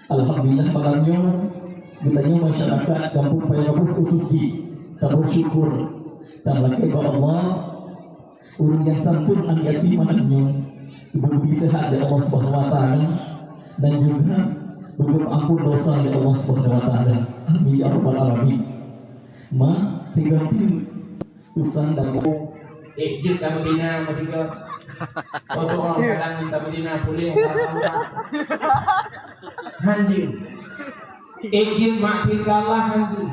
Alhamdulillah makanya ditanya masyarakat kampung Payabuh khususi tabur syukur dan laki Allah urang yang santun an yatim anaknya ibu sehat dari Allah Subhanahu wa taala dan juga berbuat ampun dosa dari Allah Subhanahu wa taala. Amin ya rabbal alamin. Ma tiga pesan dan ejek kamu bina matiga. Kalau orang kadang minta bina boleh anjing. Ejek makin kalah anjing.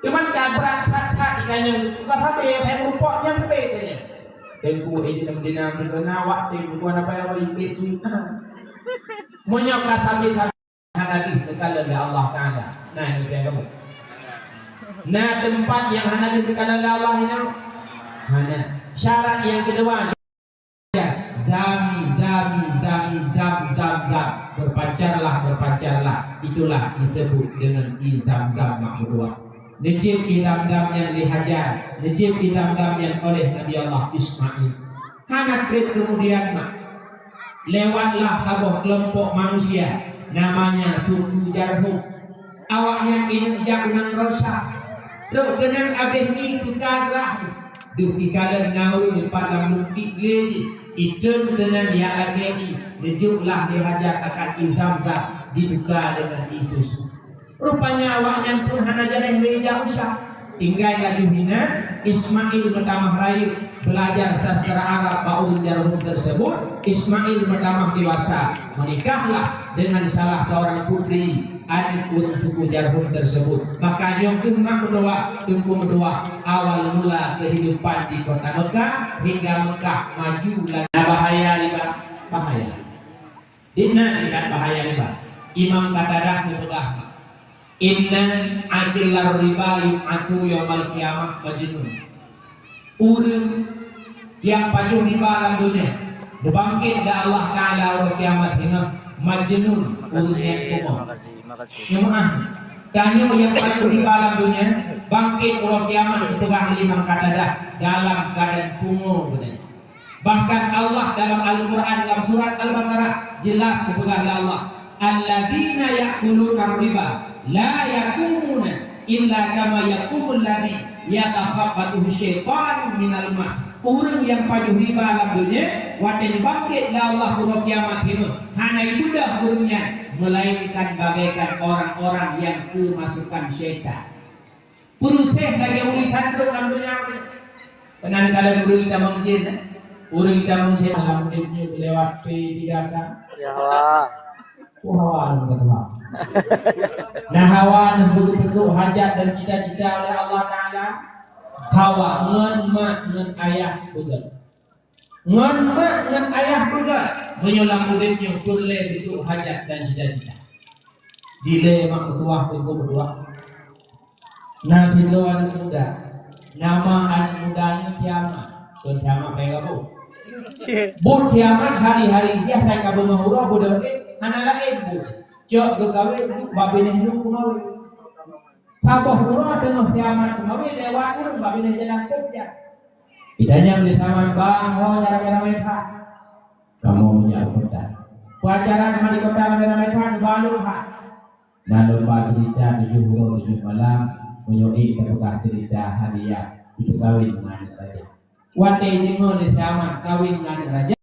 Cuman cabrak kata ikanya bukan sampai yang rupanya sampai tanya. Tengku ejek kamu bina berkenawak tengku apa yang ejek cinta. Menyokak sampai hanabi sekali oleh Allah Taala. Nah ini dia kamu. Nah tempat yang hanabi sekali oleh Allah ini. Hana. Syarat yang kedua. Zam berpancarlah itulah disebut dengan izam-zam makhluk. Najib idam-dam yang dihajar, najib idam-dam yang oleh Nabi Allah Ismail. Hanak kemudian lewatlah tabuh kelompok manusia namanya suku Jarhum. Awaknya injak nang rosak. Lo dengan abih ni kekagrah. Duh ikalan nawi di padang bukti lagi. Itu dengan ya abih nejuklah dihajar akan izam-zam dibuka dengan isus. Rupanya awaknya pun hana jadah meja usah. Tinggal lagi hina Ismail pertama raya belajar sastra Arab baul Jarhum tersebut. Ismail pertama dewasa menikahlah dengan salah seorang putri adik urang suku Jarhum tersebut. Maka yang tunggu berdoa awal mula kehidupan di kota Mekah hingga Mekah maju lagi. Bahaya riba, bahaya. Inna tidak bahaya riba. Imam Qatadah memegang. Inna ajilar riba yu'atu yawmal qiyamah majnun. Urang yang pajuh riba dalam dunia dibangkit dari Allah Taala hari kiamat hingga majnun urang yang kumoh. Yang mana? Tanya yang paling riba dalam dunia, bangkit orang kiamat perang limang kata dah dalam keadaan pungung katanya. Bahkan Allah dalam Al-Quran dalam surat Al-Baqarah jelas kepada Allah, alladzina ya'kuluna riba la yaqumuna illa kama yaqumul ladzi yatakhabbathu syaitan minal mas. Orang yang pajuh riba dalam dunia, waten bangkit la Allah pada kiamat ini. Hana itu dah orangnya, melainkan bagaikan orang-orang yang kemasukan syaitan. Puruteh lagi uli tanduk dalam dunia. Pernah kalian dulu kita mengijin, orang kita mengijin dalam hidupnya lewat P3K. Ya. Hawa dengan nah hawa betul-betul hajat dan cita-cita oleh Allah Ta'ala. Hawa ngen ayah betul. Ngen ayah betul. Menyolang uripnya boleh betul hajat dan cita-cita. Dile mak bertuah tunggu bertuah. Nah dilo anak muda. Nama anak mudanya kiamat. Tuan kiamat mereka bu. Bu kiamat hari-hari dia saya kabur mahurah bodoh anak lain bu. Jok ke kawin babineh hidup kumawin. Tabah murah dengan kiamat kumawin lewat urut babineh jalan kerja. Idanya di taman bang, oh rame-rame tak. Kamu punya kota. Pacaran sama di kota rame-rame tak balu ha. Dan lupa cerita 7 huruf 7 malam menyoi ketukar cerita hadiah itu kawin dengan raja. Wate jengo di taman kawin dengan raja.